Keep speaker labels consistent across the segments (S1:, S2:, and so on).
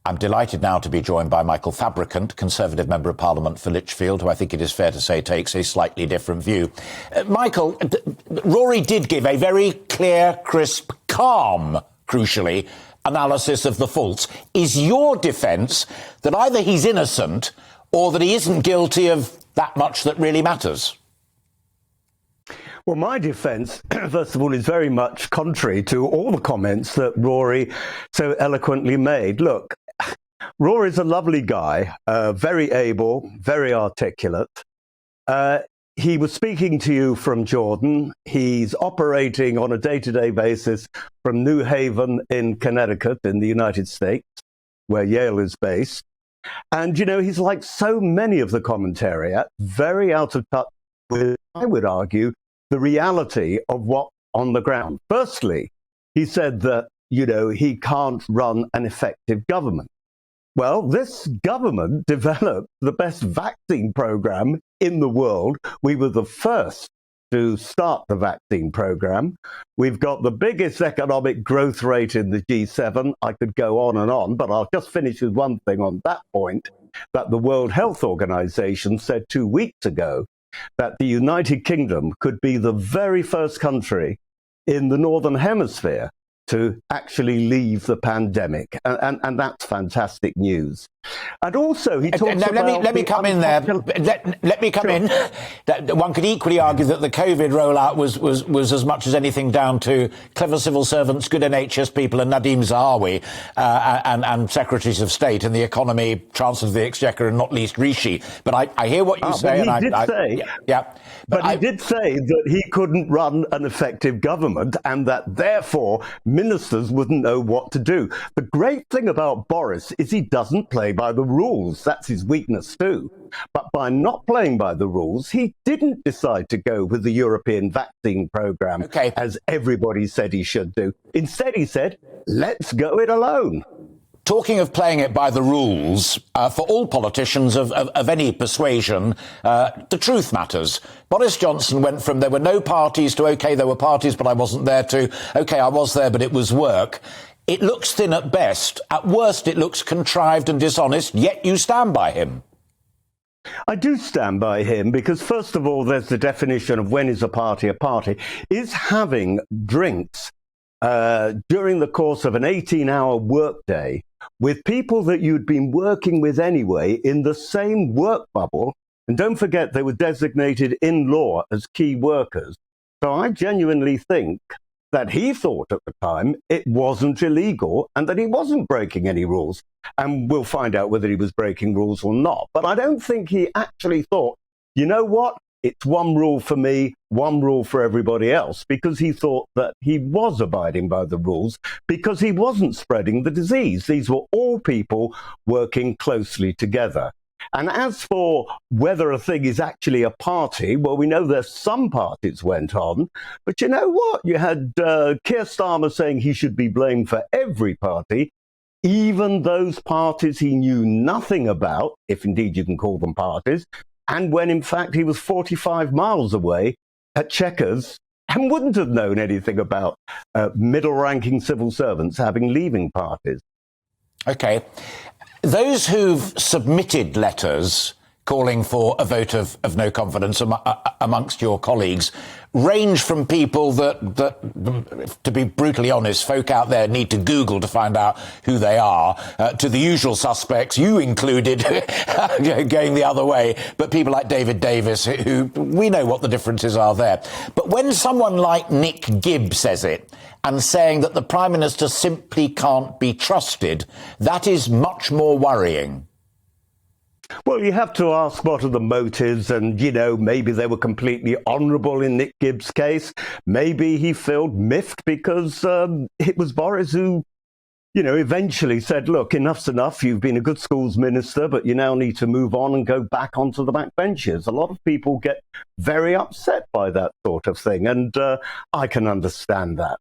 S1: I'm delighted now to be joined by Michael Fabricant, Conservative Member of Parliament for Lichfield, who I think it is fair to say takes a slightly different view. Michael, Rory did give a very clear, crisp, calm, crucially, analysis of the faults. Is your defence that either he's innocent or that he isn't guilty of that much that really matters?
S2: Well, my defence, first of all, is very much contrary to all the comments that Rory so eloquently made. Look, Rory's a lovely guy, very able, very articulate. He was speaking to you from Jordan. He's operating on a day-to-day basis from New Haven in Connecticut in the United States, where Yale is based. And, you know, he's like so many of the commentariat, very out of touch with, I would argue, the reality of what on the ground. Firstly, he said that, you know, he can't run an effective government. Well, this government developed the best vaccine program in the world. We were the first to start the vaccine program. We've got the biggest economic growth rate in the G7. I could go on, but I'll just finish with one thing on that point, that the World Health Organization said 2 weeks ago that the United Kingdom could be the very first country in the Northern Hemisphere to actually leave the pandemic. And that's fantastic news. And also, he talks about...
S1: Let me come in there. Let me come in. One could equally argue that the COVID rollout was as much as anything down to clever civil servants, good NHS people, and Nadeem Zahawi, and secretaries of state, and the economy, Chancellor of the Exchequer, and not least Rishi. But I hear what you say.
S2: But he did say that he couldn't run an effective government and that, therefore, ministers wouldn't know what to do. The great thing about Boris is he doesn't play by the rules. That's his weakness too. But by not playing by the rules, he didn't decide to go with the European vaccine program, as everybody said he should do. Instead, he said, let's go it alone.
S1: Talking of playing it by the rules, for all politicians of any persuasion, the truth matters. Boris Johnson went from there were no parties to, OK, there were parties, but I wasn't there, to, OK, I was there, but it was work. It looks thin at best. At worst, it looks contrived and dishonest, yet you stand by him.
S2: I do stand by him because, first of all, there's the definition of when is a party a party. Is having drinks during the course of an 18-hour workday with people that you'd been working with anyway in the same work bubble, and don't forget they were designated in law as key workers. So I genuinely think that he thought at the time it wasn't illegal and that he wasn't breaking any rules. And we'll find out whether he was breaking rules or not. But I don't think he actually thought, you know what? It's one rule for me, one rule for everybody else, because he thought that he was abiding by the rules because he wasn't spreading the disease. These were all people working closely together. And as for whether a thing is actually a party, well, we know there's some parties went on, but you know what? You had Keir Starmer saying he should be blamed for every party, even those parties he knew nothing about, if indeed you can call them parties, and when in fact he was 45 miles away at Chequers and wouldn't have known anything about middle-ranking civil servants leaving parties.
S1: OK. Those who've submitted letters calling for a vote of no confidence amongst your colleagues range from people that, to be brutally honest, folk out there need to Google to find out who they are, to the usual suspects, you included, going the other way, but people like David Davis, who we know what the differences are there. But when someone like Nick Gibb says it, and saying that the Prime Minister simply can't be trusted, that is much more worrying.
S2: Well, you have to ask what are the motives, and, you know, maybe they were completely honourable in Nick Gibb's case. Maybe he felt miffed because it was Boris who, you know, eventually said, look, enough's enough. You've been a good schools minister, but you now need to move on and go back onto the back benches. A lot of people get very upset by that sort of thing, and I can understand that.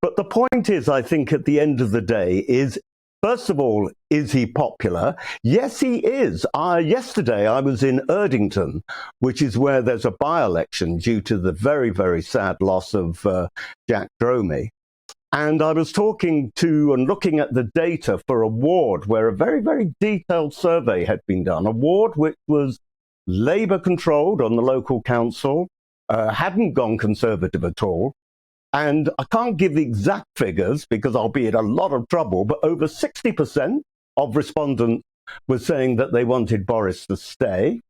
S2: But the point is, I think at the end of the day is, first of all, is he popular? Yes, he is. Yesterday, I was in Erdington, which is where there's a by-election due to the very, very sad loss of Jack Dromey. And I was talking to and looking at the data for a ward where a very, very detailed survey had been done, a ward which was Labour controlled on the local council, hadn't gone Conservative at all. And I can't give the exact figures because I'll be in a lot of trouble, but over 60% of respondents were saying that they wanted Boris to stay.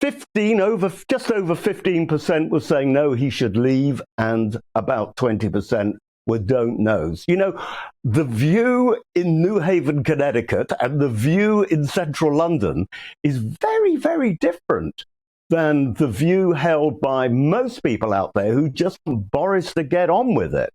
S2: Just over 15% were saying no, he should leave, and about 20% were don't knows. You know, the view in New Haven, Connecticut, and the view in central London is very, very different than the view held by most people out there who just want Boris to get on with it.